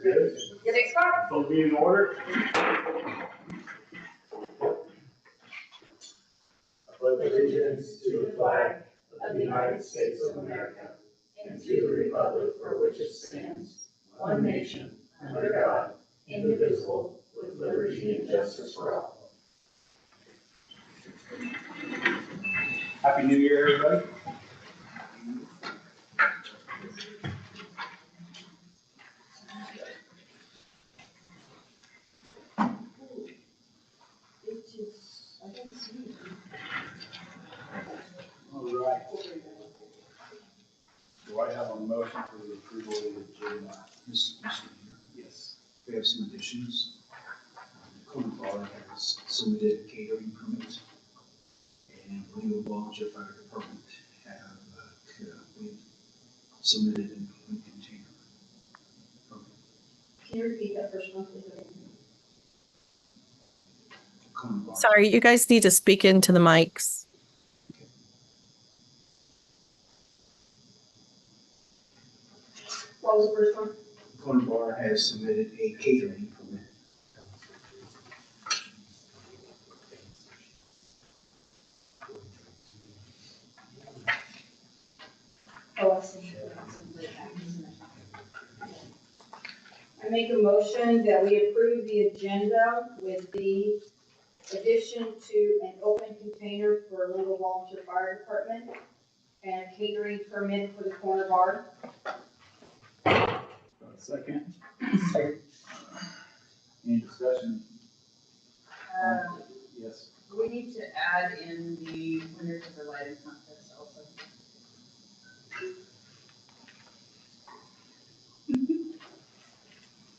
Good. Thanks, Scott. Will be in order. I pledge allegiance to the flag of the United States of America and to the republic for which it stands, one nation, under God, indivisible, with liberty and justice for all. Happy New Year, everybody. All right. Do I have a motion for the approval of the agenda? Mr. Mayor, Yes. we have some additions. Corner Bar has submitted a catering permit, and Leo Volunteer Fire Department have we submitted an open container permit. Can you repeat that first one, please? Corner Bar. Sorry, you guys need to speak into the mics. What was the first one? Corner Bar has submitted a catering permit. Oh, I see. I make a motion that we approve the agenda with the addition to an open container for Little Volunteer Fire Department and catering permit for the Corner Bar. Second. Any discussion? Yes. We need to add in the winners of the lighting contest also.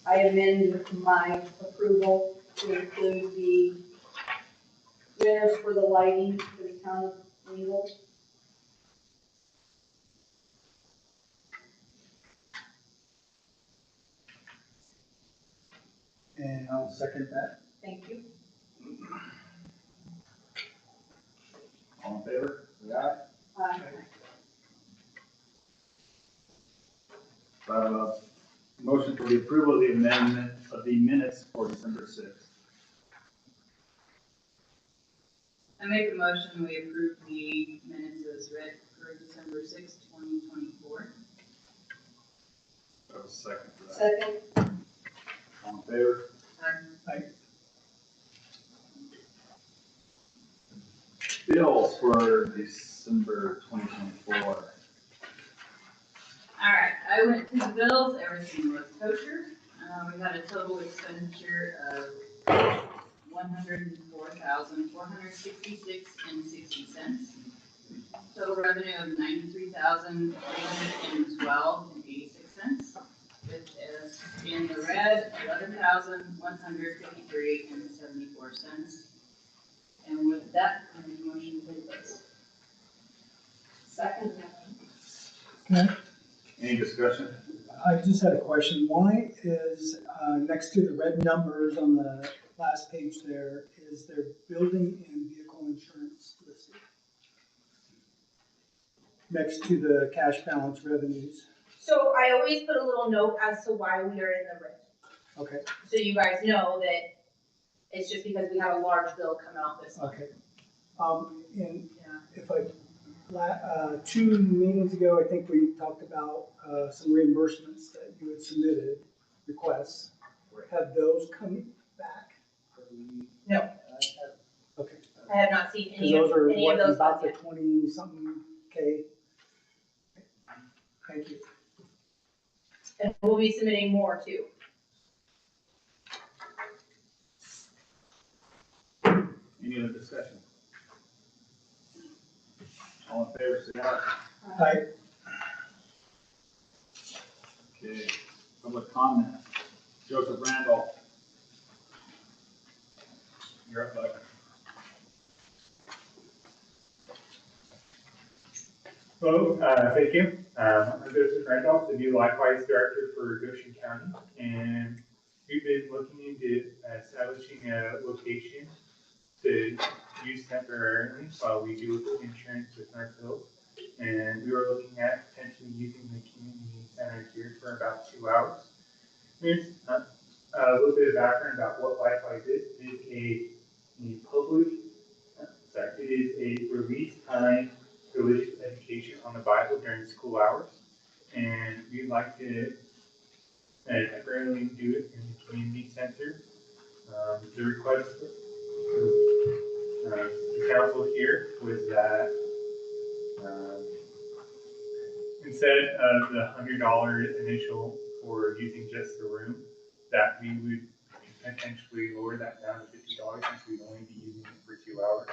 I amend my approval to include the winners for the lighting for the town of Lingle. And I'll second that. Thank you. All in favor? Say aye. Motion for the approval of the amendment of the minutes for December 6th. I make a motion, we approve the minutes as read for December 6th, 2024. That was second for that. Second. All in favor? Aye. Bills for December 2024. All right, I went to the bills, everything was kosher. We had a total expenditure of $104,466.60. Total revenue of $93,312.86. With in the red, $11,153.74. And with that, I make a motion to pay the bills. Second. Any discussion? I just had a question. Why is, next to the red numbers on the last page there, is there building and vehicle insurance listed? Next to the cash balance revenues. So I always put a little note as to why we are in the red. Okay, So you guys know that it's just because we have a large bill come out this month. okay. And if I, 2 meetings ago, I think we talked about, some reimbursements that you had submitted, requests. Have those come back? No. Okay. I have not seen Because any those are of what, those. about the yet. 20-something K? Thank you. And we'll be submitting more too. Any other discussion? All in favor, say aye. Aye. Okay, public comment. Joseph Randolph. You're up, bud. Hello, thank you. I'm Joseph Randolph, the new Likewise Director for Goshen County, and we've been looking into establishing a location to use temporarily while we deal with the insurance with our bills. And we were looking at potentially using the community center here for about 2 hours. Here's a little bit of background about what Wi-Fi is. It is a public, sorry, it is a release time religious education on the Bible during school hours. And we'd like to temporarily do it in the community center. The request from the council here was that instead of the $100 initial for using just the room, that we would potentially lower that down to $50 since we'd only be using it for 2 hours.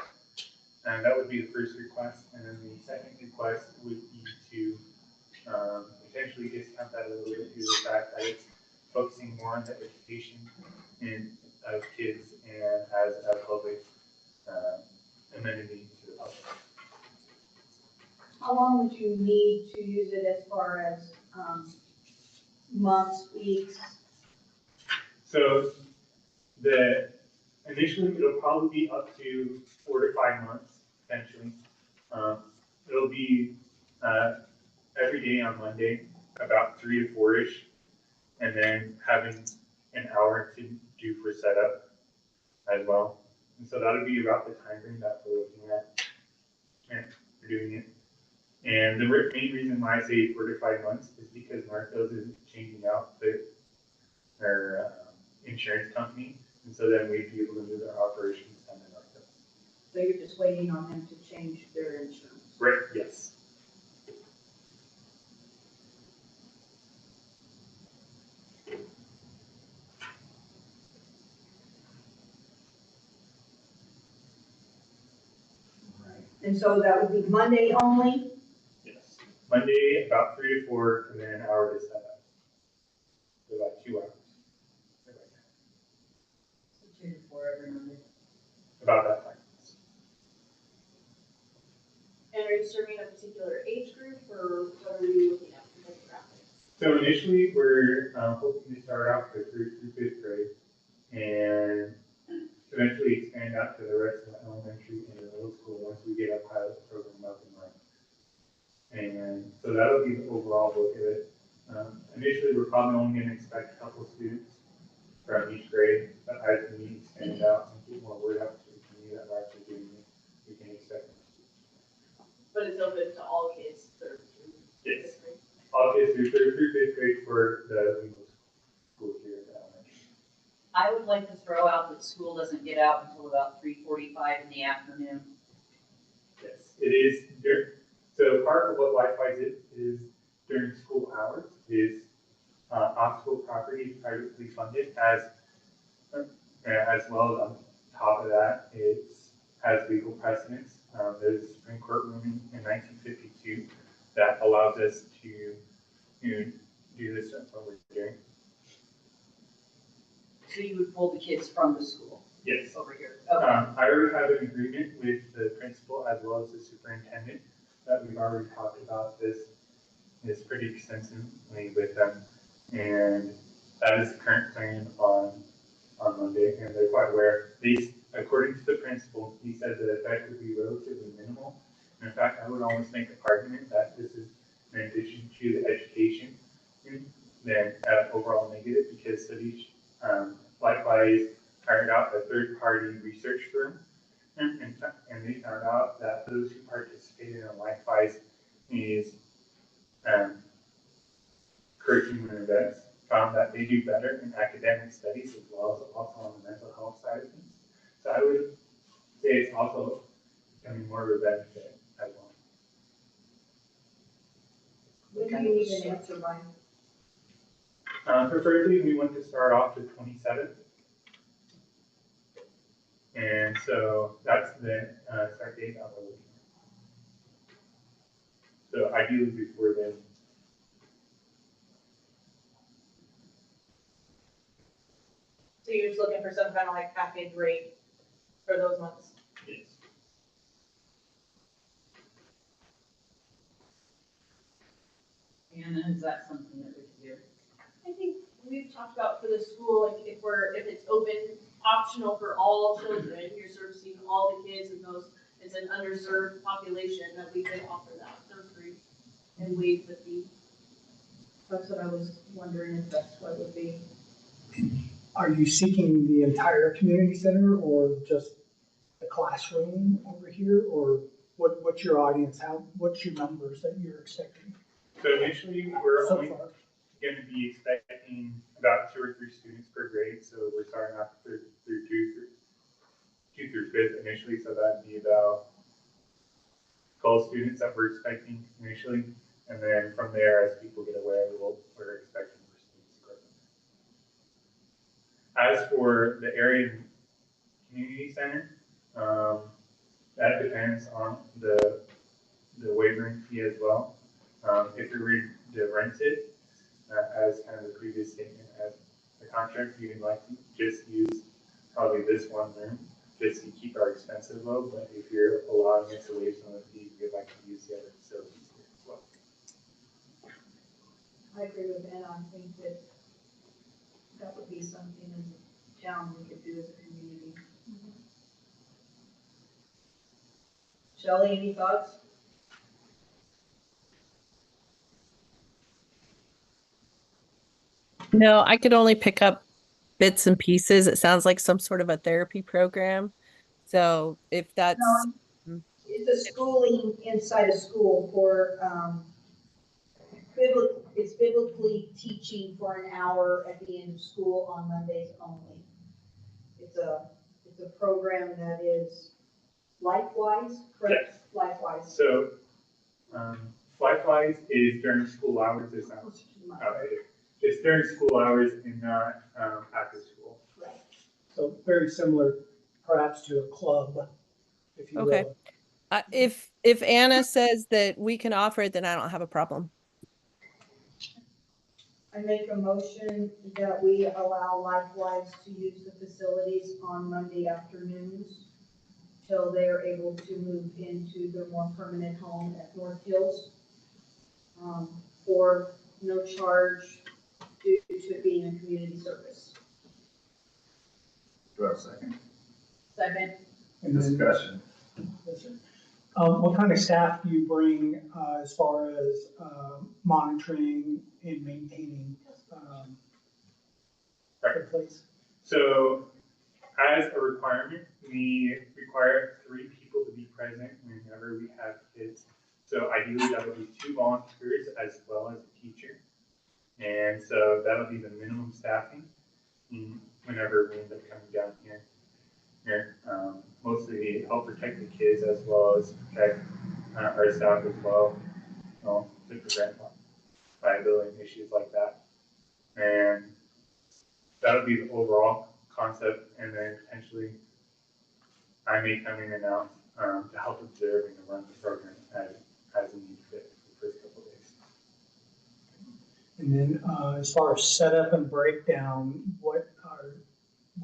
And that would be the first request. And then the second request would be to potentially discount that a little bit due to the fact that it's focusing more on the education of kids and as a public amenity to the public. How long would you need to use it as far as, months, weeks? So initially it'll probably be up to 4 to 5 months, potentially. It'll be every day on Monday, about 3 to 4-ish, and then having an hour to do for setup as well. And so that'll be about the time frame that we're looking at and for doing it. And the main reason why I say 4 to 5 months is because Martha's is changing out their insurance company, and so then we'd be able to move our operations down to Martha's. So you're just waiting on them to change their insurance? Right, yes. And so that would be Monday only? Yes. Monday, about 3 to 4, and then an hour to set up. So about 2 hours. So 2 to 4 every Monday. About that time. And are you serving a particular age group, or what are you looking at for demographics? So initially, we're hoping to start off with 3rd through 5th grade, and eventually expand out to the rest of the elementary and the middle school once we get a pilot program up and running. And so that'll be the overall look of it. Initially, we're probably only going to expect a couple students from each grade, but as we expand out and get more word out to the community that we're actually doing it, we can expect more students. But it's open to all kids 3rd through Yes. 5th grade? All kids through 3rd through 5th grade for the middle school here at the elementary. I would like to throw out that school doesn't get out until about 3:45 in the afternoon. Yes, it is. So part of what Wi-Fi is during school hours is off-school property is privately funded as well as on top of that, it has legal precedence. There's a Supreme Court ruling in 1952 that allows us to do this what we're doing. So you would pull the kids from the school Yes. over here. Okay. I already have an agreement with the principal as well as the superintendent that we've already talked about this pretty extensively with them. And that is the current plan on Monday, and they're quite aware. According to the principal, he said the effect would be relatively minimal. And in fact, I would almost make an argument that this is in addition to the education, then overall negative, because studies likewise hired out a third-party research firm, and they found out that those who participated in likewise is curriculum events found that they do better in academic studies as well as also on the mental health side of things. So I would say it's also becoming more of a benefit as well. When do you need an answer by? Preferably, we want to start off the 27th. And so that's the start date that we're looking at. So ideally before then. So you're just looking for some kind of like package rate for those months? Yes. And is that something that we could do? I think we've talked about for the school, like if it's open, optional for all children, you're servicing all the kids and those, it's an underserved population, that we could offer that for free and waive the fee. That's what I was wondering if that's what it would be. Are you seeking the entire community center or just the classroom over here? Or what's your audience? What's your numbers that you're expecting So initially, we're so only far? going to be expecting about 2 or 3 students per grade. So we're starting off through two through fifth initially. So that'd be about 12 students that we're expecting initially. And then from there, as people get aware, we're expecting more students to grow. As for the area community center, that depends on the waivering fee as well. If we were to rent it, as kind of the previous statement, as the contract, we'd like to just use probably this one room, just to keep our expenses low, but if you're allowing us to waive some of the fees, we'd like to use the other facilities here as well. I agree with Anna. I think that that would be something as a town we could do as a community. Shelley, any thoughts? No, I could only pick up bits and pieces. It sounds like some sort of a therapy program. So if that's, It's a schooling inside a school for, it's biblically teaching for an hour at the end of school on Mondays only. It's a program that is LifeWise, correct? Yes. LifeWise. So, Flightwise is during school hours, it's not, it's during school hours and not, after school. Right. So very similar perhaps to a club, if you will. Okay. If Anna says that we can offer it, then I don't have a problem. I make a motion that we allow LifeWise to use the facilities on Monday afternoons till they're able to move into their more permanent home at North Hills, for no charge due to it being a community service. Do I have a second? Second. And then, Discussion. yes, sir. What kind of staff do you bring as far as monitoring and maintaining the place? So, as a requirement, we require 3 people to be present whenever we have kids. So ideally, that would be 2 volunteers as well as a teacher. And so that'll be the minimum staffing whenever we end up coming down here. Mostly help protect the kids as well as protect our staff as well, to prevent liability and issues like that. And that'll be the overall concept, and then potentially I may come in and out to help observe and run the program as a need fit for the first couple of days. And then as far as setup and breakdown, what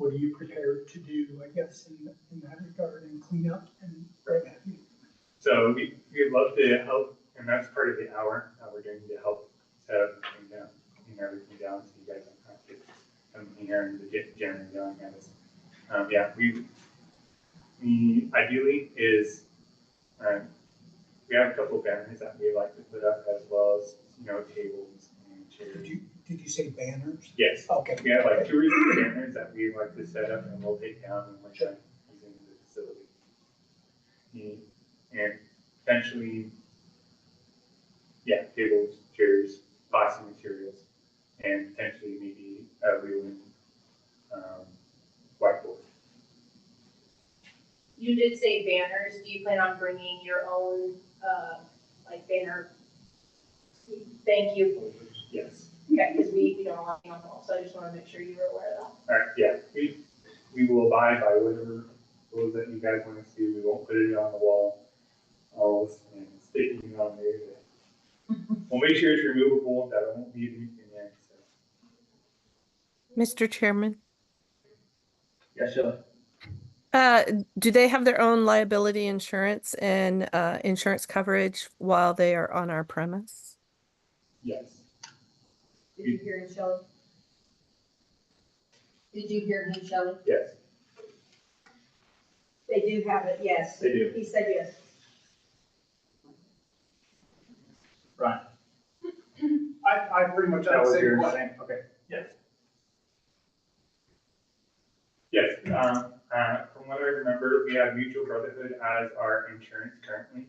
are you prepared to do, I guess, in that regard, and clean up and what have you? So we'd love to help, and that's part of the hour that we're doing to help set up and clean everything down so you guys don't have to come in here and get generally yelling at us. Yeah, we ideally is, we have a couple of banners that we like to put up as well as, tables and chairs. Did you say banners? Yes. Okay. We have like 2 or 3 banners that we like to set up and we'll take down when we're done using the facility. And potentially, yeah, tables, chairs, plastic materials, and potentially maybe a real whiteboard. You did say banners. Do you plan on bringing your own, banner? Thank you. Yes. Okay, because we don't allow them on the wall, so I just want to make sure you were aware of that. All right, yeah, we will abide by whatever rules that you guys want to see. We won't put it on the wall, and sticking it on there. We'll make sure it's removable, that it won't be anything there, so. Mr. Chairman, Yes, Shelley? do they have their own liability insurance and insurance coverage while they are on our premise? Yes. Did you hear him, Shelley? Did you hear him, Shelley? Yes. They do have it, yes. They do. He said yes. Right. I pretty much That had the was same yours. question. Okay. Yes. Yes, from what I remember, we have Mutual Brotherhood as our insurance currently.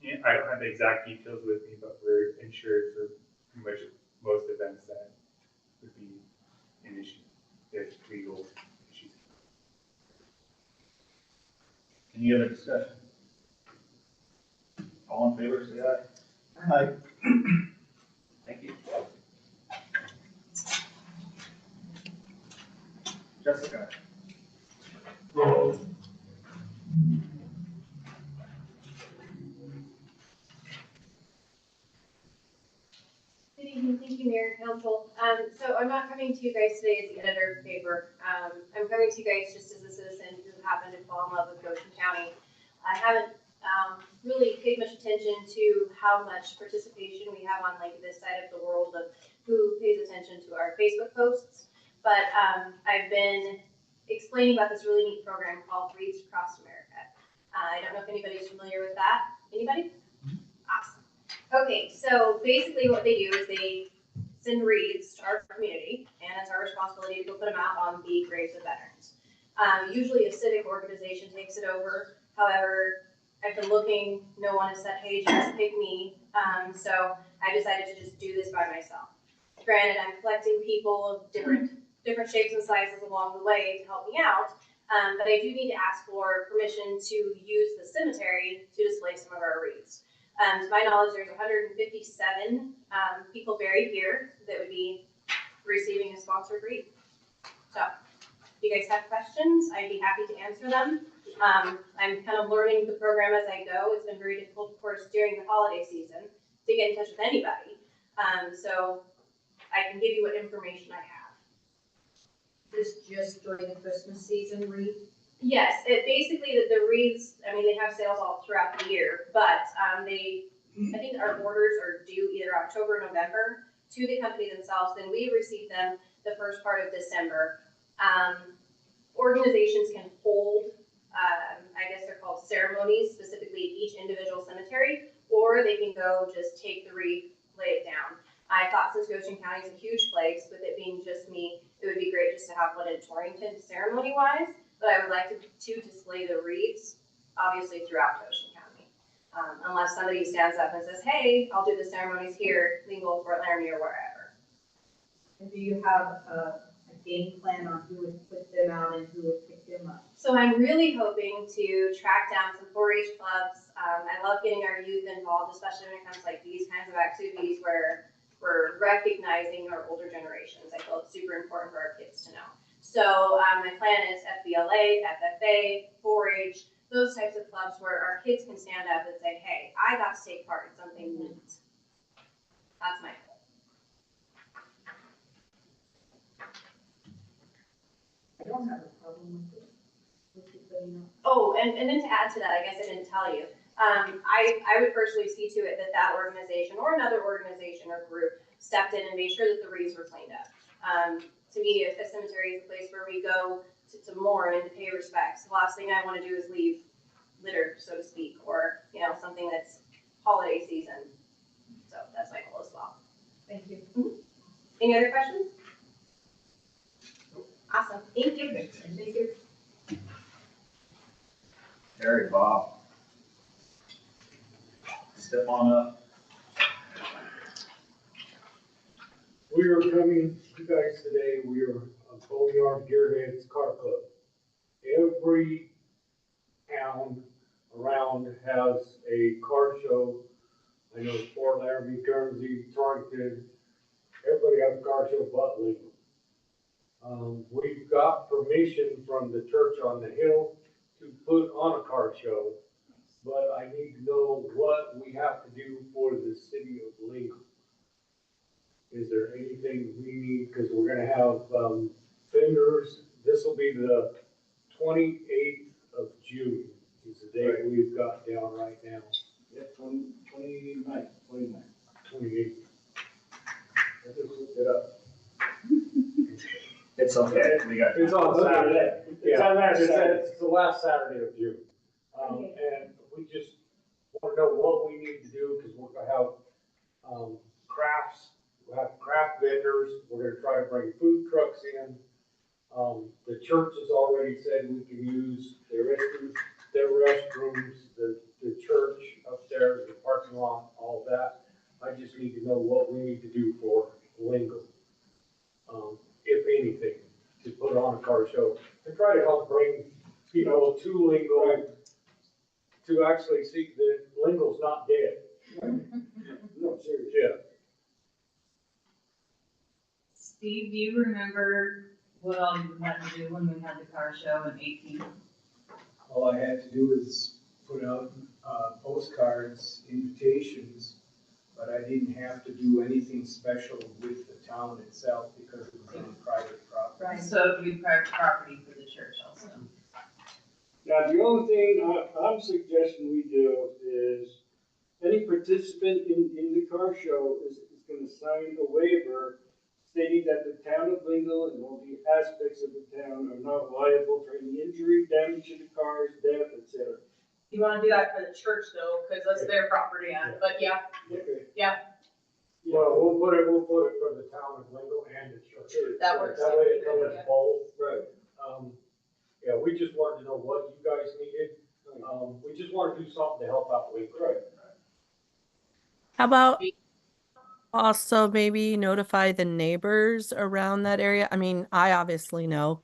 Yeah, I don't have the exact details with me, but we're insured for pretty much most events that would be an issue, if legal issues. Any other discussion? All in favor, say aye. Aye. Thank you. Jessica. Good evening, thank you, Mayor and Council. So I'm not coming to you guys today as the editor of the paper. I'm coming to you guys just as a citizen who happened to fall in love with Goshen County. I haven't really paid much attention to how much participation we have on like this side of the world of who pays attention to our Facebook posts. But I've been explaining about this really neat program called Reads Across America. I don't know if anybody's familiar with that. Anybody? Awesome. Okay, so basically what they do is they send reads to our community, and it's our responsibility to go put them out on the graves of veterans. Usually a civic organization takes it over. However, I've been looking, no one has said, hey, just pick me. So I decided to just do this by myself. Granted, I'm collecting people of different shapes and sizes along the way to help me out. But I do need to ask for permission to use the cemetery to display some of our wreaths. To my knowledge, there's 157 people buried here that would be receiving a sponsored wreath. So if you guys have questions, I'd be happy to answer them. I'm kind of learning the program as I go. It's been very difficult, of course, during the holiday season to get in touch with anybody. So I can give you what information I have. This just during the Christmas season, Reed? Yes, it basically the wreaths, I mean, they have sales all throughout the year, but I think our orders are due either October or November to the company themselves, then we receive them the first part of December. Organizations can hold, I guess they're called ceremonies, specifically at each individual cemetery, or they can go just take the wreath, lay it down. I thought since Goshen County is a huge place, with it being just me, it would be great just to have one in Torrington ceremony-wise, but I would like to display the wreaths, obviously throughout Goshen County. Unless somebody stands up and says, hey, I'll do the ceremonies here, legal Fort Laramie or wherever. And do you have a game plan on who would put them out and who would pick them up? So I'm really hoping to track down some 4-H clubs. I love getting our youth involved, especially when it comes to like these kinds of activities where we're recognizing our older generations. I feel it's super important for our kids to know. So my plan is FBLA, FFA, 4-H, those types of clubs where our kids can stand up and say, hey, I got to take part in something neat. That's my goal. I don't have a problem with it. Oh, and then to add to that, I guess I didn't tell you, I would personally see to it that organization or another organization or group stepped in and made sure that the wreaths were cleaned up. To me, a cemetery is a place where we go to mourn and to pay respects. The last thing I want to do is leave litter, so to speak, or something that's holiday season. So that's my goal as well. Thank you. Mm-hmm. Any other questions? Awesome. Thank you. Thank you. Harry, Bob. Step on up. We are coming to you guys today, we are a Boneyard Gearheads Car Club. Every town around has a car show. I know Fort Laramie, Guernsey, Torrington, everybody has a car show but Lincoln. We've got permission from the church on the hill to put on a car show, but I need to know what we have to do for the city of Lincoln. Is there anything we need, because we're gonna have, vendors, this will be the 28th of June, is the date we've got down right now. Yeah, 29th. 28th. I just looked it up. It's okay, we got. It's on Saturday. It's on that Saturday. It's the last Saturday of June. And we just wanna know what we need to do, because we're gonna have, crafts vendors, we're gonna try to bring food trucks in. The church has already said we can use their restrooms, the church up there, the parking lot, all that. I just need to know what we need to do for Lingo, if anything, to put on a car show, to try to help bring people to Lingo, to actually see that Lingo's not dead. No, seriously. Yeah. Steve, do you remember what all you had to do when we had the car show in 18? All I had to do was put out postcards, invitations, but I didn't have to do anything special with the town itself because it was on private property. Right. So it would be private property for the church also. Now, the only thing I'm suggesting we do is any participant in the car show is gonna sign a waiver stating that the town of Lingle and all the aspects of the town are not liable for any injury, damage to the cars, death, etc. You wanna do that for the church though, cause that's their property, but yeah, Okay. Well, we'll put it for the town of Lingo and the church. that works. That way it covers Yeah. both. Right. Yeah, we just wanted to know what you guys needed. We just wanted to do something to help out Lingo. Right. How about also maybe notify the neighbors around that area? I mean, I obviously know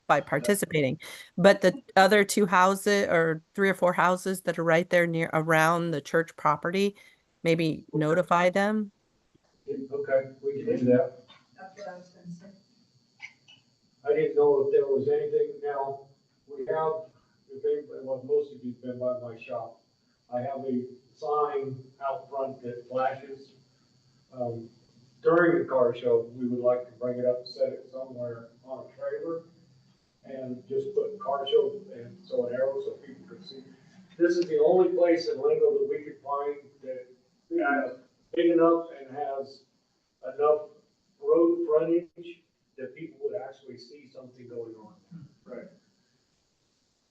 by participating, but the other two houses or 3 or 4 houses that are right there near around the church property, maybe notify them. Okay, we can do that. That's what I was gonna say. I didn't know if there was anything. Now, we have, if anybody, well, most of you've been by my shop. I have a sign out front that flashes. During the car show, we would like to bring it up, set it somewhere on a trailer and just put car show and so an arrow so people can see. This is the only place in Lingo that we could find that is big enough and has enough road frontage that people would actually see something going on. Right.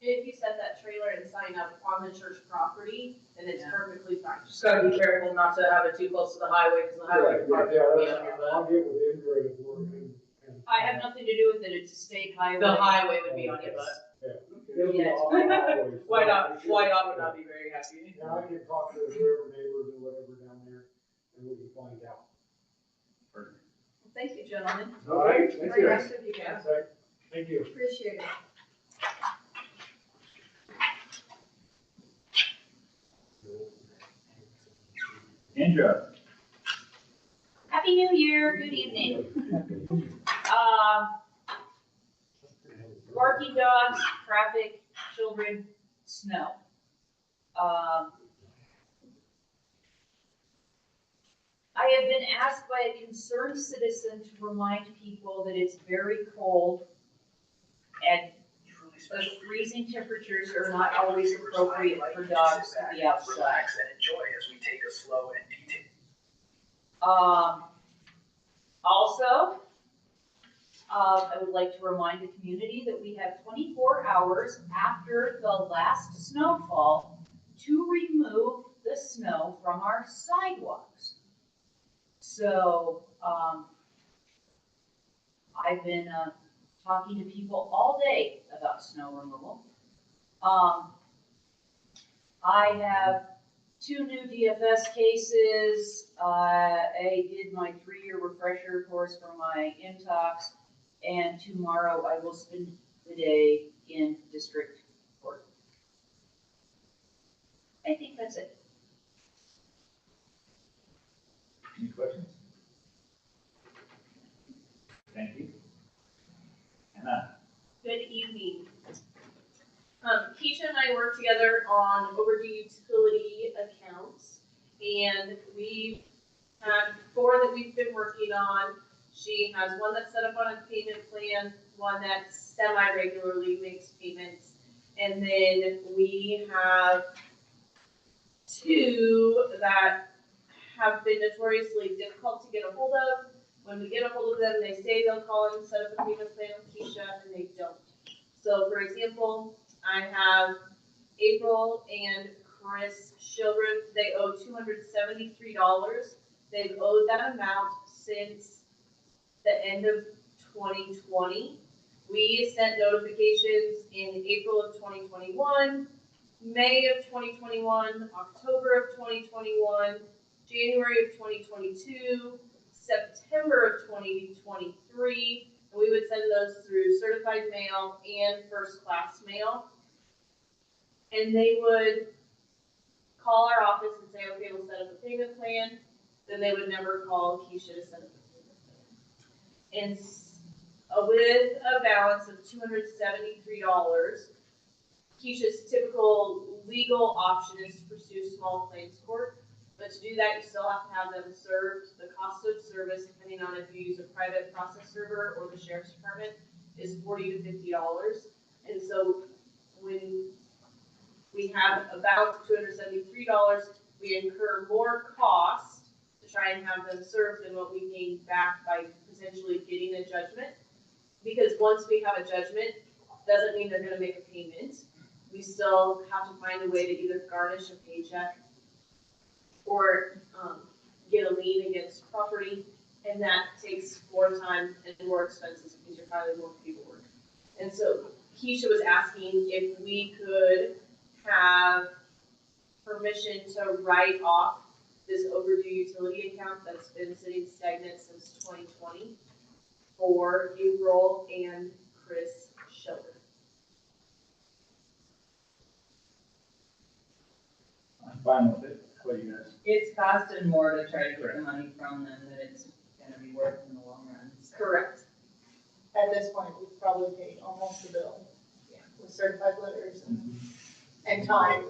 If you set that trailer and sign up on the church property, then it's perfectly fine. Just gotta be careful not to have it too close to the highway, because the highway department Yeah, will be on your I'll butt. get with Indra and we're in. I have nothing to do with it, it's a state highway. The highway would be on your butt. It'll be all highways. White Dot would not be very happy. Now I can talk to whoever neighbors or whatever down there and we can find out. Thank you, gentlemen. All right, thank Very you. nice of you guys. Thank you. Appreciate it. Andrea, Happy New Year, good evening. Barking dogs, traffic, children, snow. I have been asked by a concerned citizen to remind people that it's very cold and those freezing temperatures are not always appropriate for dogs to be outside. Relax and enjoy as we take a slow and detailed. Also, I would like to remind the community that we have 24 hours after the last snowfall to remove the snow from our sidewalks. So, I've been, talking to people all day about snow removal. I have 2 new DFS cases. I did my 3-year refresher course for my MTOX, and tomorrow I will spend the day in district court. I think that's it. any questions? Thank you. Anna? Good evening. Keisha and I work together on overdue utility accounts, and we've had 4 that we've been working on. She has one that's set up on a payment plan, one that semi-regularly makes payments, and then we have 2 that have been notoriously difficult to get a hold of. When we get a hold of them, they say they'll call and set up a payment plan with Keisha, and they don't. So, for example, I have April and Chris Shildren. They owe $273. They've owed that amount since the end of 2020. We sent notifications in April of 2021, May of 2021, October of 2021, January of 2022, September of 2023, and we would send those through certified mail and first class mail. And they would call our office and say, okay, we'll set up a payment plan. Then they would never call Keisha to set up a payment plan. And with a balance of $273, Keisha's typical legal option is to pursue small claims court. But to do that, you still have to have them served. The cost of service, depending on if you use a private process server or the sheriff's department, is $40 to $50. And so when we have about $273, we incur more cost to try and have them served than what we gain back by potentially getting a judgment. Because once we have a judgment, doesn't mean they're gonna make a payment. We still have to find a way to either garnish a paycheck or get a lien against property, and that takes more time and more expenses because you're filing more paperwork. And so Keisha was asking if we could have permission to write off this overdue utility account that's been sitting stagnant since 2020 for April and Chris Schiller. I'm fine with it. What do you guys? It's costing more to try to get the money from them than it's gonna be worth in the long run. So. Correct. At this point, we've probably paid almost the bill. Yeah. With certified letters and time.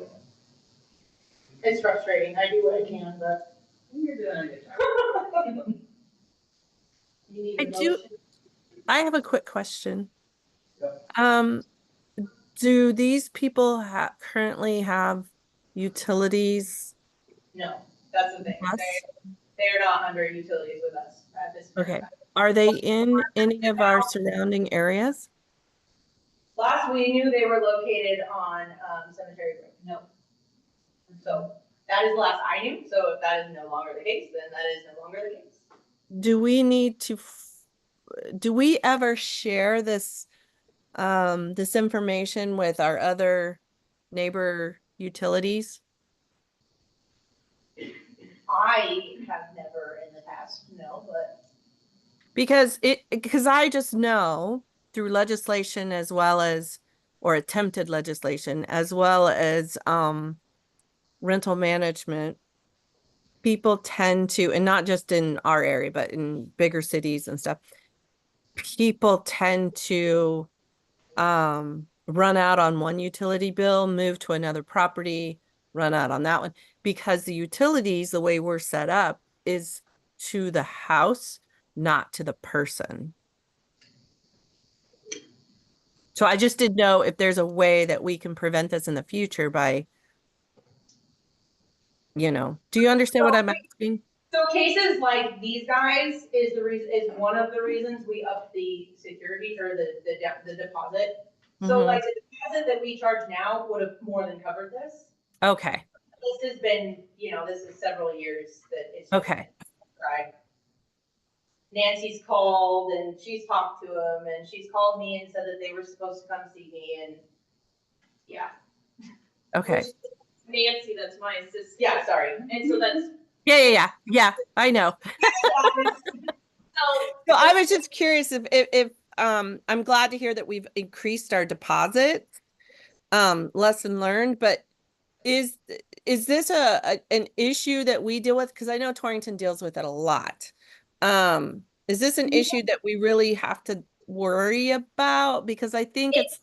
It's frustrating. I do what I can, but you're doing a good job. You need I a do. motion? I have a quick question. Yep. Do these people currently have utilities? No, that's the thing. Us? They're not under utilities with us at this point. Okay. Are they in any of our surrounding areas? Last we knew, they were located on Cemetery Road. No. So that is the last I knew. So if that is no longer the case, then that is no longer the case. Do we need to, do we ever share this, this information with our other neighbor utilities? I have never in the past, no, but. Because I just know through legislation as well as, or attempted legislation, as well as, rental management, people tend to, and not just in our area, but in bigger cities and stuff, people tend to run out on one utility bill, move to another property, run out on that one, because the utilities, the way we're set up, is to the house, not to the person. So I just didn't know if there's a way that we can prevent this in the future by, you know, do you understand what I'm asking? So cases like these guys is one of the reasons we upped the security or the deposit. So like the deposit that we charge now would have more than covered this. Okay. This has been, you know, this is several years that it's okay. Right. Nancy's called and she's talked to him and she's called me and said that they were supposed to come see me and yeah. Okay. Nancy, that's my assistant. Yeah, sorry. And so that's. Yeah, I know. So I was just curious if I'm glad to hear that we've increased our deposit, lesson learned, but is this an issue that we deal with? Because I know Torrington deals with it a lot. Is this an issue that we really have to worry about? Because I think it's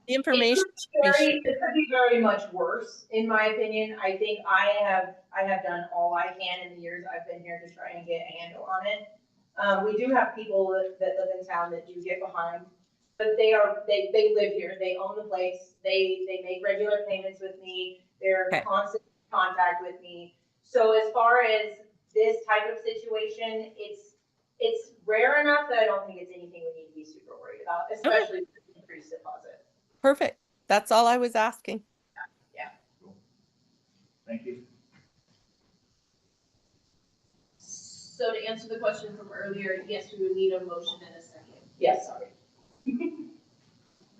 the information. It could be very much worse, in my opinion. I think I have done all I can in the years I've been here to try and get a handle on it. We do have people that live in town that do get behind, but they live here. They own the place. They make regular payments with me. They're constant in contact with me. So as far as this type of situation, it's rare enough that I don't think it's anything we need to be super worried about, especially with the increased deposit. Perfect. That's all I was asking. Yeah. Thank you. So to answer the question from earlier, yes, we would need a motion and a second. Yes, sorry.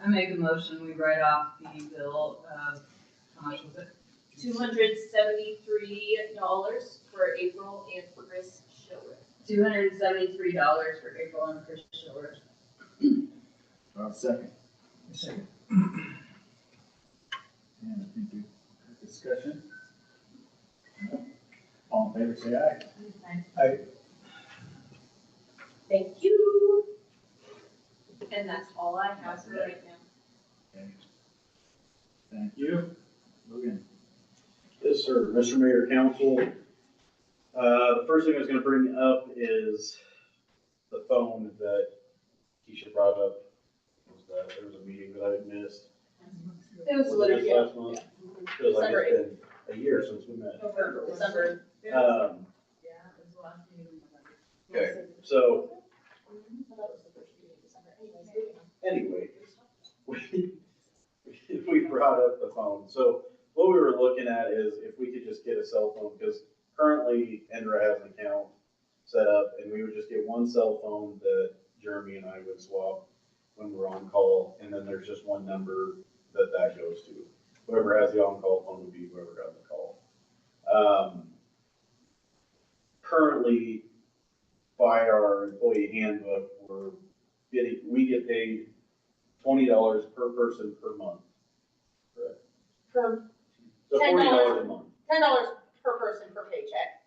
I make a motion, we write off the bill of, how much was it? $273 for April and Chris Schiller. $273 for April and Chris Schiller. Second. Second. And I think we have discussion. All in favor, say aye. Thank you. And that's all I have for right now. Okay. Thank you. Logan. Yes, sir. Mr. Mayor, Council. The first thing I was gonna bring up is the phone that Keisha brought up. Was that there was a meeting that I missed? It was Was it literally, just last month? Feels like December it's been a year since we met. November, December. Okay, so anyway, we brought up the phone. So what we were looking at is if we could just get a cell phone, because currently Endra has an account set up, and we would just get one cell phone that Jeremy and I would swap when we're on call, and then there's just one number that goes to. Whoever has the on-call phone would be whoever got the call. Currently, by our employee handbook, we get paid $20 per person per month. Correct? So $40 a month. $10 per person per paycheck.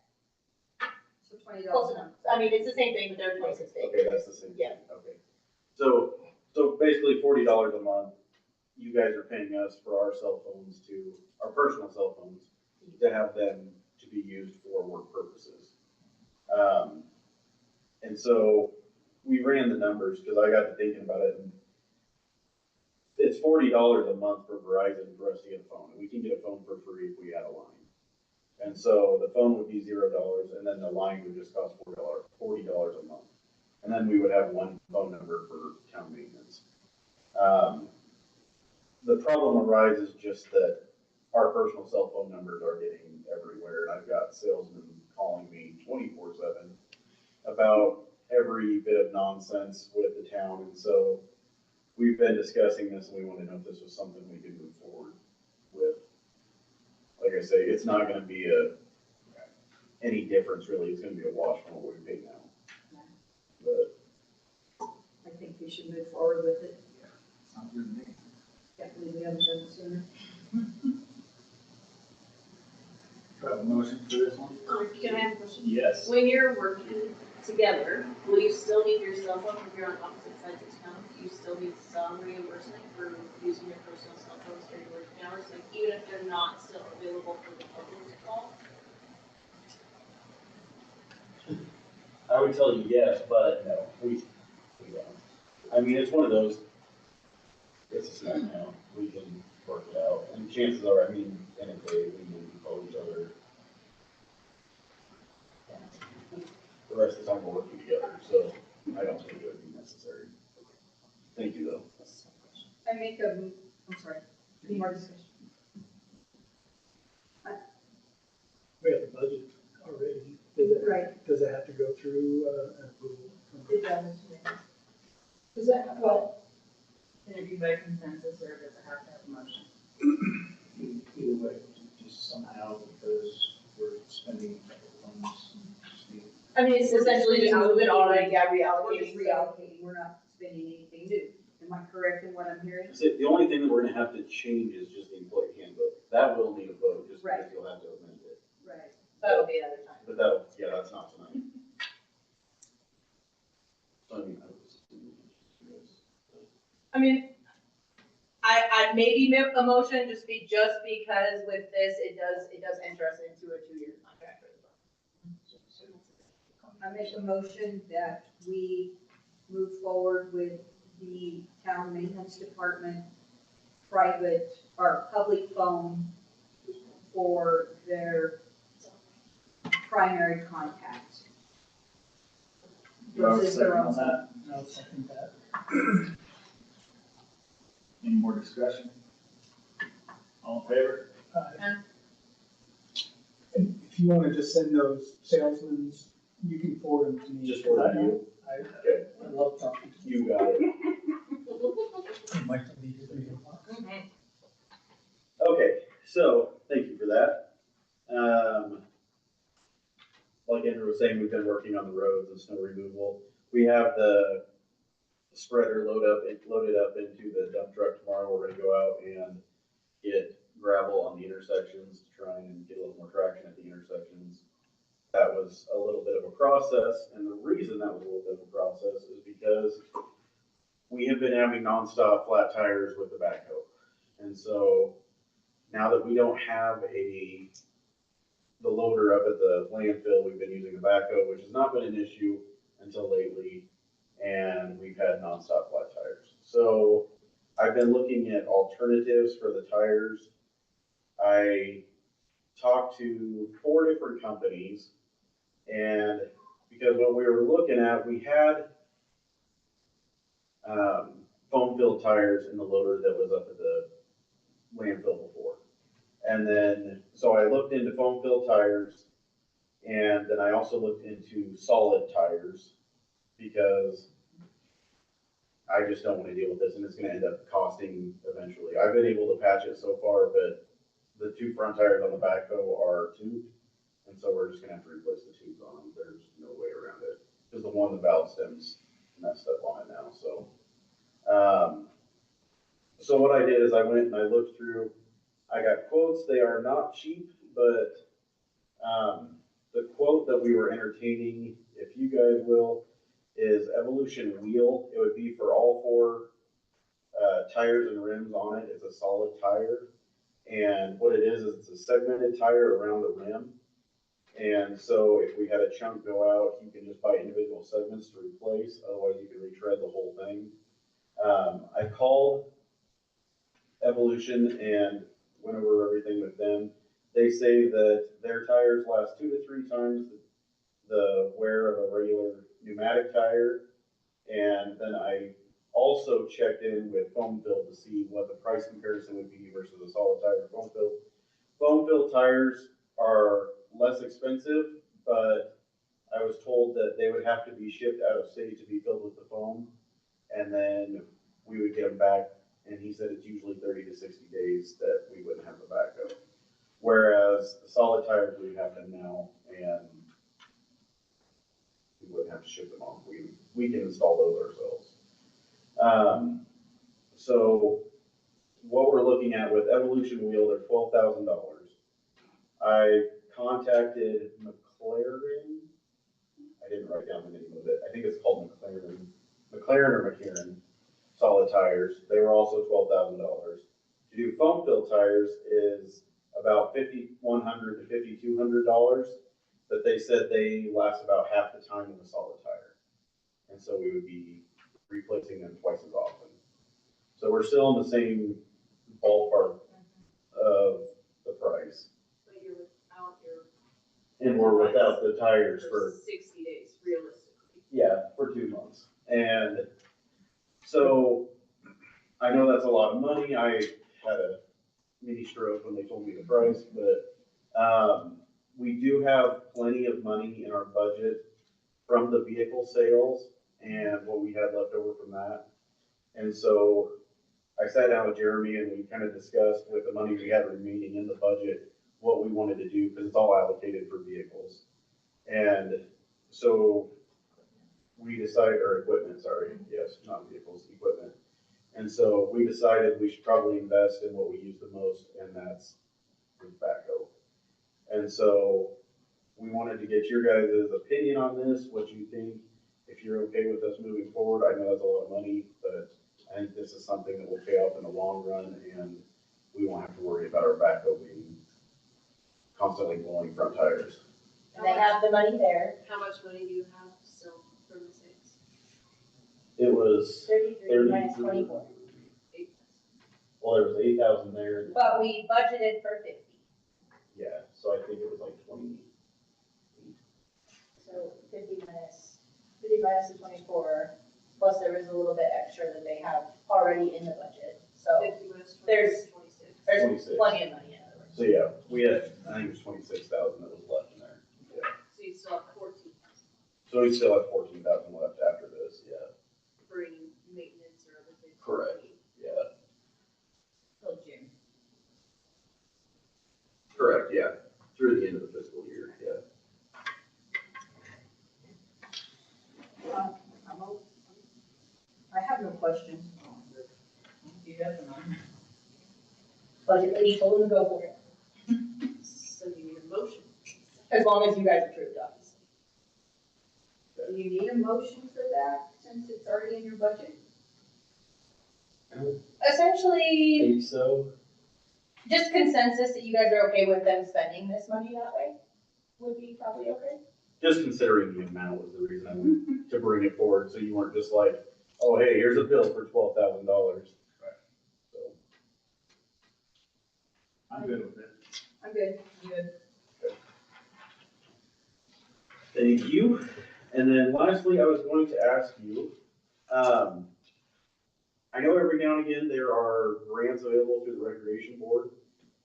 So $20. Close enough. I mean, it's the same thing, but they're 26 days. Okay, that's the same thing. Yeah. Okay. So basically $40 a month, you guys are paying us for our cell phones our personal cell phones, to have them to be used for work purposes. And so we ran the numbers, because I got to thinking about it, and it's $40 a month for Verizon for us to get a phone. And we can get a phone for free if we had a line. And so the phone would be $0, and then the line would just cost $40 a month. And then we would have one phone number for town maintenance. The problem arises just that our personal cell phone numbers are getting everywhere, and I've got salesmen calling me 24/7 about every bit of nonsense with the town. And so we've been discussing this, and we want to know if this was something we could move forward with. Like I say, it's not going to be any difference really. It's going to be a wash from what we pay now. But I think we should move forward with it. Sounds good to me. Can't believe we haven't done it sooner. Do I have a motion for this one? Can I have a question? Yes. When you're working together, will you still need your cell phone if you're on opposite sides of town? Do you still need some reimbursement for using your personal cell phones during working hours? Like even if they're not still available for the public to call? I would tell you yes, but no, we don't. I mean, it's one of those, it's a snack now, we can work it out, and chances are, I mean, in a day, we can call each other. The rest of the time we're working together, so I don't think it would be necessary. Thank you, though. I'm sorry, any more discussion? We have the budget already. Right. Does it have to go through an approval? It does. Is that, well, Can it be by consensus or does it have to have a motion? Either way, just somehow, because we're spending funds. I mean, it's essentially just moving already, yeah, we're just reallocating. reallocating, we're not spending anything new. Am I correct in what I'm hearing? The only thing that we're gonna have to change is just the employee handbook. That will need a vote, just because you'll have to amend it. Right. That'll be another time. But that's not tonight. So, I mean, I maybe make a motion just because with this, it does enter us into a 2-year contract. I make a motion that we move forward with the town maintenance department private or public phone for their primary contact. Do I have a Versus second their on own. that? I'll second that. Any more discussion? All in favor? And if you want to just send those salesmen's You can forward them to me. Just forward them to you? Okay. I love talking to you. You got it. Might delete it in your box. Okay, so, thank you for that. Like Andrew was saying, we've been working on the roads and snow removal. We have the spreader loaded up into the dump truck tomorrow. We're gonna go out and get gravel on the intersections to try and get a little more traction at the intersections. That was a little bit of a process, and the reason that was a little bit of a process is because we have been having nonstop flat tires with the backhoe. And so now that we don't have the loader up at the landfill, we've been using the backhoe, which has not been an issue until lately, and we've had nonstop flat tires. So I've been looking at alternatives for the tires. I talked to 4 different companies, and because what we were looking at, we had foam-filled tires in the loader that was up at the landfill before. And then, so I looked into foam-filled tires, and then I also looked into solid tires, because I just don't want to deal with this, and it's going to end up costing eventually. I've been able to patch it so far, but the 2 front tires on the backhoe are tubed, and so we're just going to have to replace the tubes on them. There's no way around it, because the valve stem's messed up on it now. So what I did is I went and I looked through. I got quotes. They are not cheap, but the quote that we were entertaining, if you guys will, is Evolution Wheel. It would be for all 4 tires and rims on it. It's a solid tire. And what it is it's a segmented tire around the rim. And so if we had a chunk go out, you can just buy individual segments to replace. Otherwise, you can retread the whole thing. I called Evolution and went over everything with them. They say that their tires last 2 to 3 times the wear of a regular pneumatic tire. And then I also checked in with foam fill to see what the price comparison would be versus a solid tire foam fill. Foam fill tires are less expensive, but I was told that they would have to be shipped out of state to be filled with the foam, and then we would get them back. And he said it's usually 30 to 60 days that we wouldn't have the backhoe. Whereas the solid tires, we have them now, and we wouldn't have to ship them off. We can install those ourselves. So what we're looking at with Evolution Wheel, they're $12,000. I contacted McLaren. I didn't write down the name of it. I think it's called McLaren or McCarran solid tires. They were also $12,000. To do foam fill tires is about $5,100 to $5,200, but they said they last about half the time of a solid tire. And so we would be replacing them twice as often. So we're still in the same ballpark of the price. But you're without your. And we're without the tires for 60 days, realistically. Yeah, for 2 months. And so I know that's a lot of money. I had a mini stroke when they told me the price, but we do have plenty of money in our budget from the vehicle sales and what we had left over from that. And so I sat down with Jeremy and we kind of discussed with the money we had remaining in the budget, what we wanted to do, because it's all allocated for vehicles. And so we decided, or equipment, sorry, yes, not vehicles, equipment. And so we decided we should probably invest in what we use the most, and that's the backhoe. And so we wanted to get your guys' opinion on this, what you think, if you're okay with us moving forward. I know that's a lot of money, but I think this is something that will pay off in the long run, and we won't have to worry about our backhoe being constantly blowing front tires. And they have the money there. How much money do you have still from the sales? It was 33 minus 24. Well, there was 8,000 there. But we budgeted for 50. Yeah, so I think it was like 20. So 50 minus the 24, plus there was a little bit extra that they have already in the budget. So 50 minus 20, there's 26. plenty of money in other words. So yeah, we had, I think it was 26,000 that was left in there. Yeah. So you still have 14. So we still have 14,000 left after this, yeah. For any maintenance or other things. Correct. Yeah, Till June. correct, yeah, through the end of the fiscal year, yeah. I have no questions. You have none. Budget lady told him to go for it, So you need a motion. as long as you guys approve, obviously. Do you need a motion for that, since it's already in your budget? Essentially, Think so? just consensus that you guys are okay with them spending this money that way would be probably okay. Just considering the amount was the reason I wanted to bring it forward, so you weren't just like, oh, hey, here's a bill for $12,000. Right. So, I'm good with it. I'm good. thank you. And then lastly, I was going to ask you, I know every now and again there are grants available through the Recreation Board,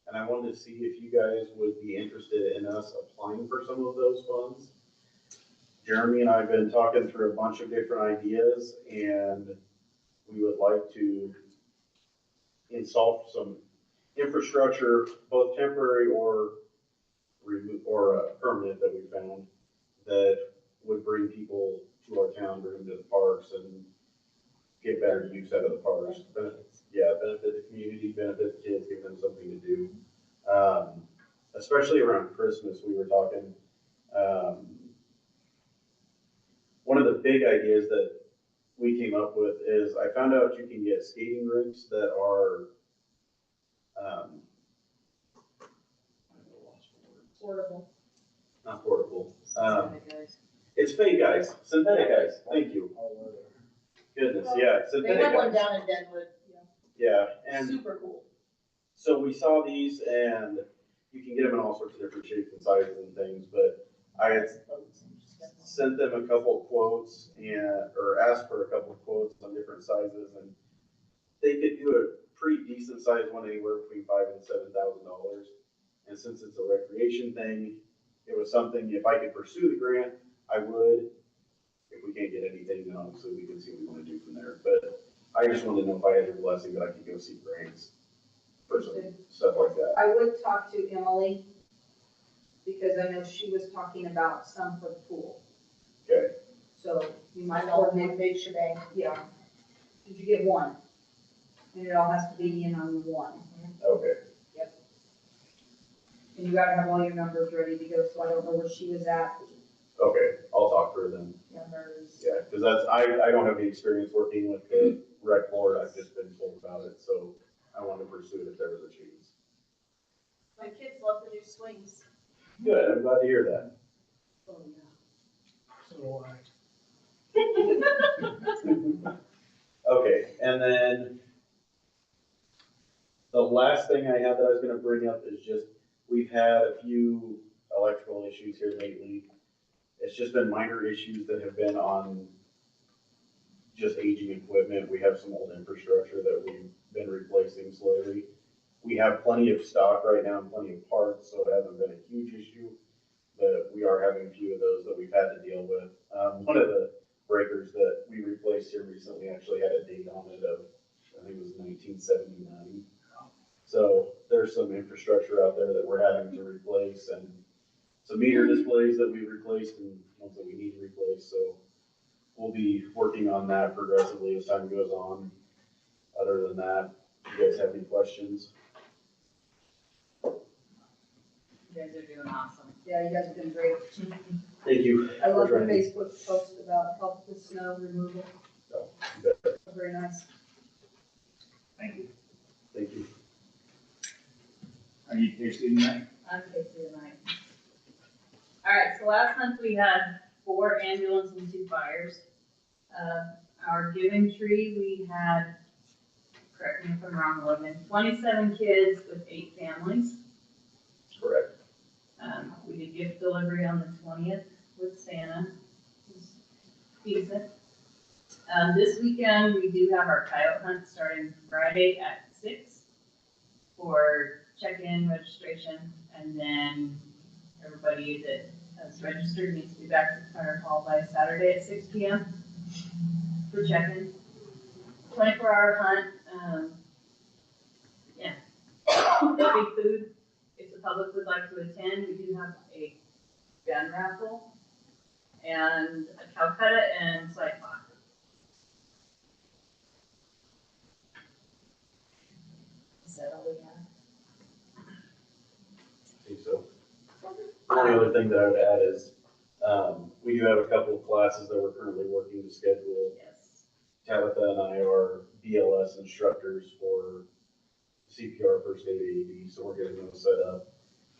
and I wanted to see if you guys would be interested in us applying for some of those funds. Jeremy and I have been talking through a bunch of different ideas, and we would like to install some infrastructure, both temporary or permanent that we found, that would bring people to our town, bring them to the parks, and get better use out of the parks. Benefit the community, benefit the kids, give them something to do. Especially around Christmas, we were talking, one of the big ideas that we came up with is I found out you can get skating rinks that are, Portable. not portable. It's fake ice, synthetic ice. Thank you. Goodness, yeah, They synthetic have one ice. down in Deadwood, Yeah, and super cool. so we saw these, and you can get them in all sorts of different shapes and sizes and things, but I had sent them a couple quotes or asked for a couple of quotes on different sizes, and they could do a pretty decent sized one anywhere between $5,000 and $7,000. And since it's a recreation thing, it was something, if I could pursue the grant, I would. If we can't get anything, then obviously we can see what we want to do from there. But I just wanted to know if I had your blessing that I could go see grants for some stuff like that. I would talk to Emily, because I know she was talking about some for the pool. Okay. So you might All one coordinate, big shebang. yeah. Did you get one? And it all has to be in on one. Okay. And you gotta have all your numbers ready to go, so I don't know where she was at. Okay, I'll talk to her then. Numbers. Yeah, because I don't have any experience working with the rec board. I've just been told about it, so I wanted to pursue it if there was a chance. My kids love the new swings. Good, I'm glad to hear that. Oh, So I. Okay, and then the last thing I have that I was gonna bring up is just, we've had a few electrical issues here lately. It's just been minor issues that have been on just aging equipment. We have some old infrastructure that we've been replacing slowly. We have plenty of stock right now and plenty of parts, so it hasn't been a huge issue. But we are having a few of those that we've had to deal with. One of the breakers that we replaced here recently actually had a date on it of, I think it was 1979. So there's some infrastructure out there that we're having to replace, and some meter displays that we replaced and ones that we need to replace. So we'll be working on that progressively as time goes on. Other than that, do you guys have any questions? You guys are doing awesome. Yeah, you guys have been great. Thank you. I love for the joining. Facebook post about help with snow removal. Oh, you bet. Very nice. Thank you. Thank you. Are you tasting tonight? I'm tasting tonight. All right, so last month we had 4 ambulance and 2 fires. Our Giving Tree, we had, correct me if I'm wrong, Logan, 27 kids with 8 families. Correct. We did gift delivery on the 20th with Santa. It was decent. This weekend, we do have our coyote hunt starting Friday at 6 for check-in registration, and then everybody that that's registered needs to be back at the fire hall by Saturday at 6 PM for check-in. 24-hour hunt, yeah. There'll be food, if the public would like to attend, we do have a gun raffle and a Calcutta and sight box. Is that all we have? I think so. The only other thing that I would add is, we do have a couple of classes that we're currently working to schedule. Yes. Tabitha and I are BLS instructors for CPR, first aid, AED, so we're getting those set up.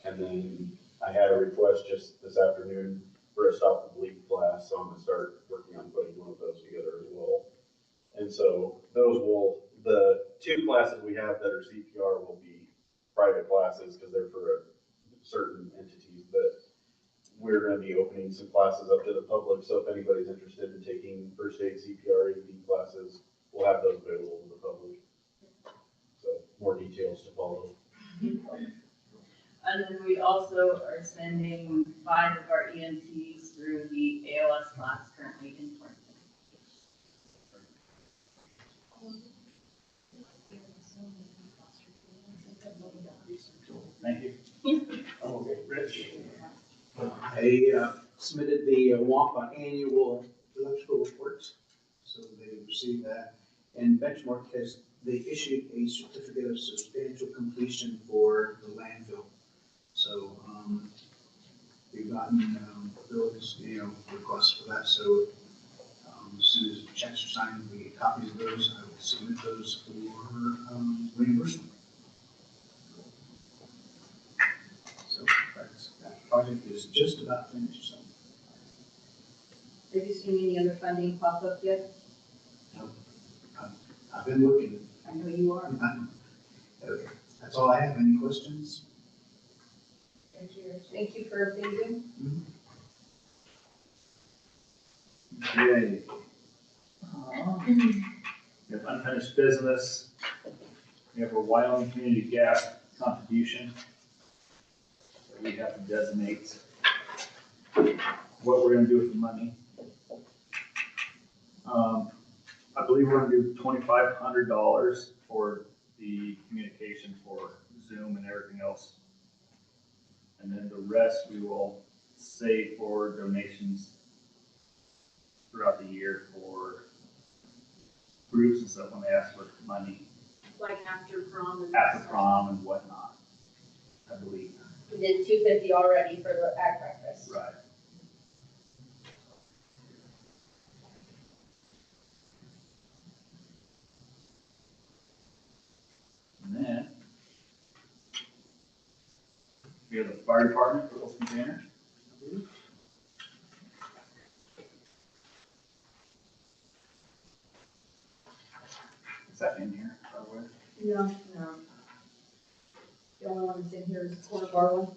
And then I had a request just this afternoon for a stop the bleed class, so I'm gonna start working on putting one of those together as well. And so those will, the two classes we have that are CPR will be private classes because they're for certain entities, but we're gonna be opening some classes up to the public, so if anybody's interested in taking first aid, CPR, AED classes, we'll have those available to the public. So more details to follow. And then we also are sending 5 of our EMTs through the ALS class currently in Torrington. Thank you. Okay, Rich. I submitted the WAMPA annual electrical reports, so they received that. And Benchmark they issued a certificate of substantial completion for the landfill. So, we've gotten, bills, requests for that, so, as soon as the checks are signed, we get copies of those, I will submit those for, reimbursement. So, that project is just about finished, so. Have you seen any other funding pop up yet? I've been looking. I know you are. Okay, that's all I have. Any questions? Thank you for thinking. Okay. We have unfinished business. We have a Wyoming Community Gas contribution that we have to designate what we're gonna do with the money. I believe we're gonna do $2,500 for the communication for Zoom and everything else. And then the rest we will save for donations throughout the year for groups and stuff when they ask for money, Like after prom and. after prom and whatnot, I believe. We did 250 already for the ag breakfast. Right. And then we have the fire department for open container. Is that in here, by the way? No. The only one that's in here is the corner bar one.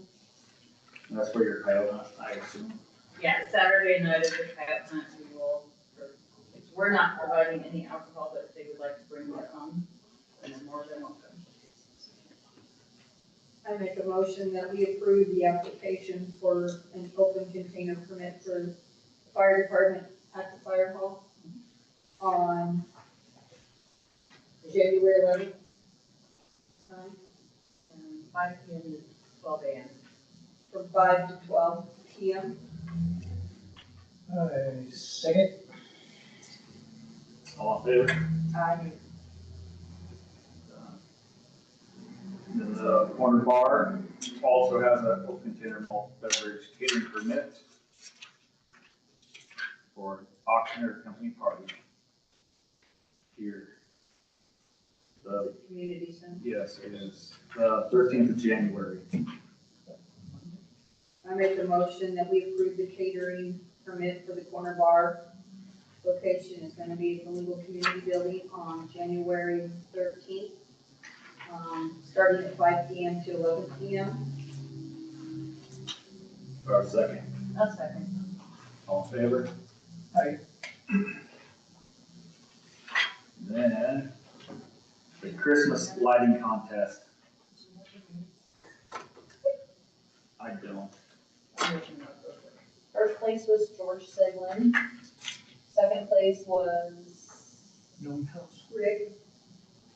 And that's where your coyote hunt, I assume. Yeah, Saturday night is the coyote hunt, we will, we're not providing any alcohol, but if they would like to bring their own, then they're more than welcome. I make a motion that we approve the application for an open container permit for the fire department at the fire hall on January 11th. Time 5 PM to 12 AM. from 5 to 12 PM. Second. All in favor? Aye. And the corner bar also has an open container malt beverage catering permit for auction or company party here. The, Community center. yes, it is the 13th of January. I make a motion that we approve the catering permit for the corner bar. Location is gonna be at the legal community building on January 13th, starting at 5 PM to 11 PM. Do I have a second? A second. All in favor? Aye. Then the Christmas lighting contest. I don't. place was George Seglin. Second place was No one else. Rick.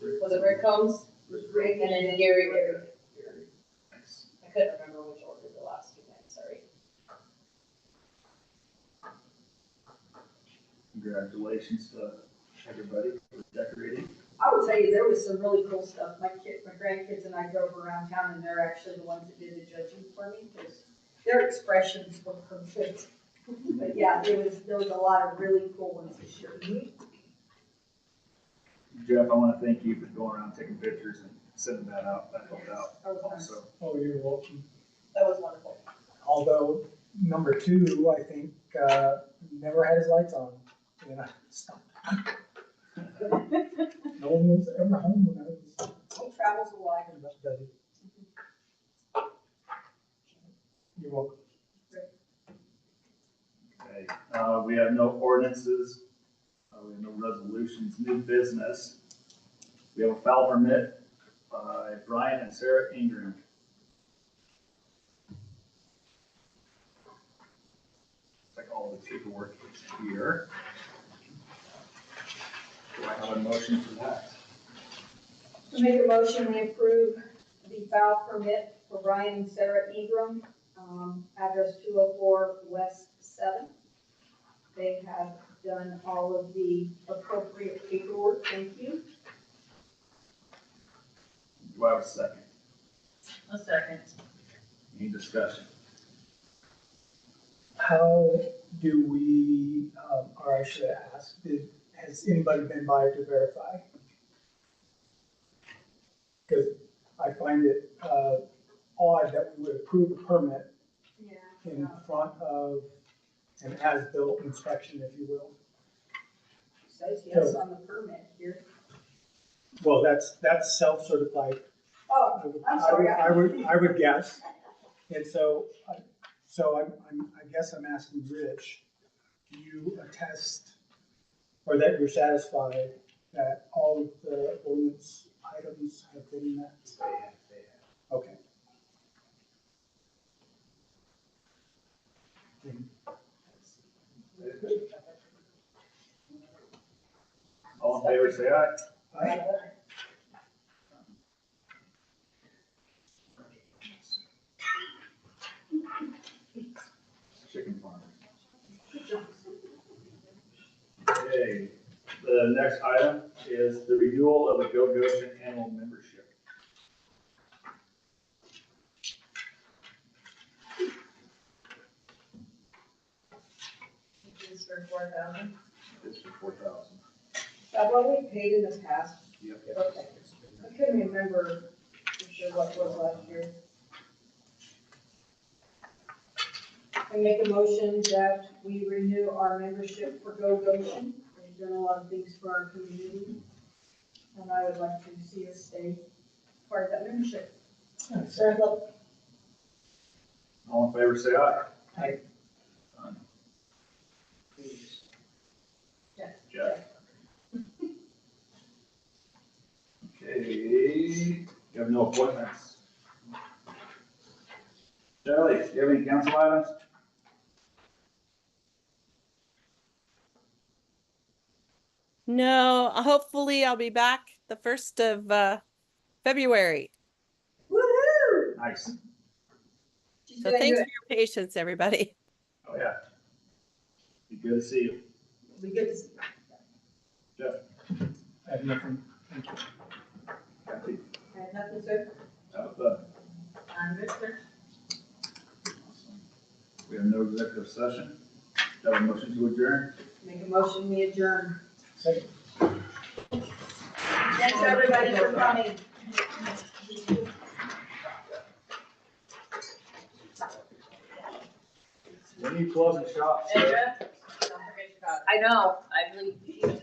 Was it Rick Combs? It was Rick and then Gary. I couldn't remember which order the last two went, sorry. Congratulations to everybody for decorating. I will tell you, there was some really cool stuff. My grandkids and I drove around town and they're actually the ones that did the judging for me because their expressions were perfect. But yeah, there was a lot of really cool ones this year. Jeff, I want to thank you for going around taking pictures and sending that out. That helped out also. Oh, you're welcome. That was wonderful. Although, number two, I think, never had his lights on, and I stopped. No one was ever home when I was. He travels a lot. Does he? You're welcome. Okay, we have no ordinances, we have no resolutions, new business. We have a foul permit by Brian and Sarah Ingram. Like all the paperwork is here. Do I have a motion for that? To make a motion, we approve the foul permit for Brian and Sarah Ingram, address 204 West 7th. They have done all of the appropriate paperwork, thank you. Do I have a second? A second. Any discussion? How do we, or I should ask, has anybody been by to verify? Because I find it odd that we would approve a permit in front of an as-built inspection, if you will. Says yes on the permit here. Well, that's self-certified. Oh, I'm sorry. I would guess. And so I guess I'm asking Rich, do you attest, or that you're satisfied that all of the ordinance items have been met? They have. Okay. All in favor, say aye. Aye. Chicken farm. Okay, the next item is the renewal of the Go Goshen annual membership. It's for 4,000. It's for 4,000. That what we paid in the past? Yep. Okay. I couldn't remember for sure what was last year. I make a motion that we renew our membership for Go Goshen. They've done a lot of things for our community. And I would like to see us stay part of that membership. Sarah, look. All in favor, say aye. Aye. Done. Jeff. Jeff. Okay, you have no appointments. Charlie, do you have any council items? No, hopefully I'll be back the 1st of February. Woohoo! Nice. So thanks for your patience, everybody. Oh, yeah. Be good to see you. It'll be good to see you. Jeff. I have nothing. Thank you. Kathy. I have nothing, sir. How about I'm good, sir. Awesome. We have no executive session. Do I have a motion to adjourn? Make a motion, we adjourn. Second. Thanks, everybody, for coming. Any closing shots? Don't forget your card. I know, I believe you.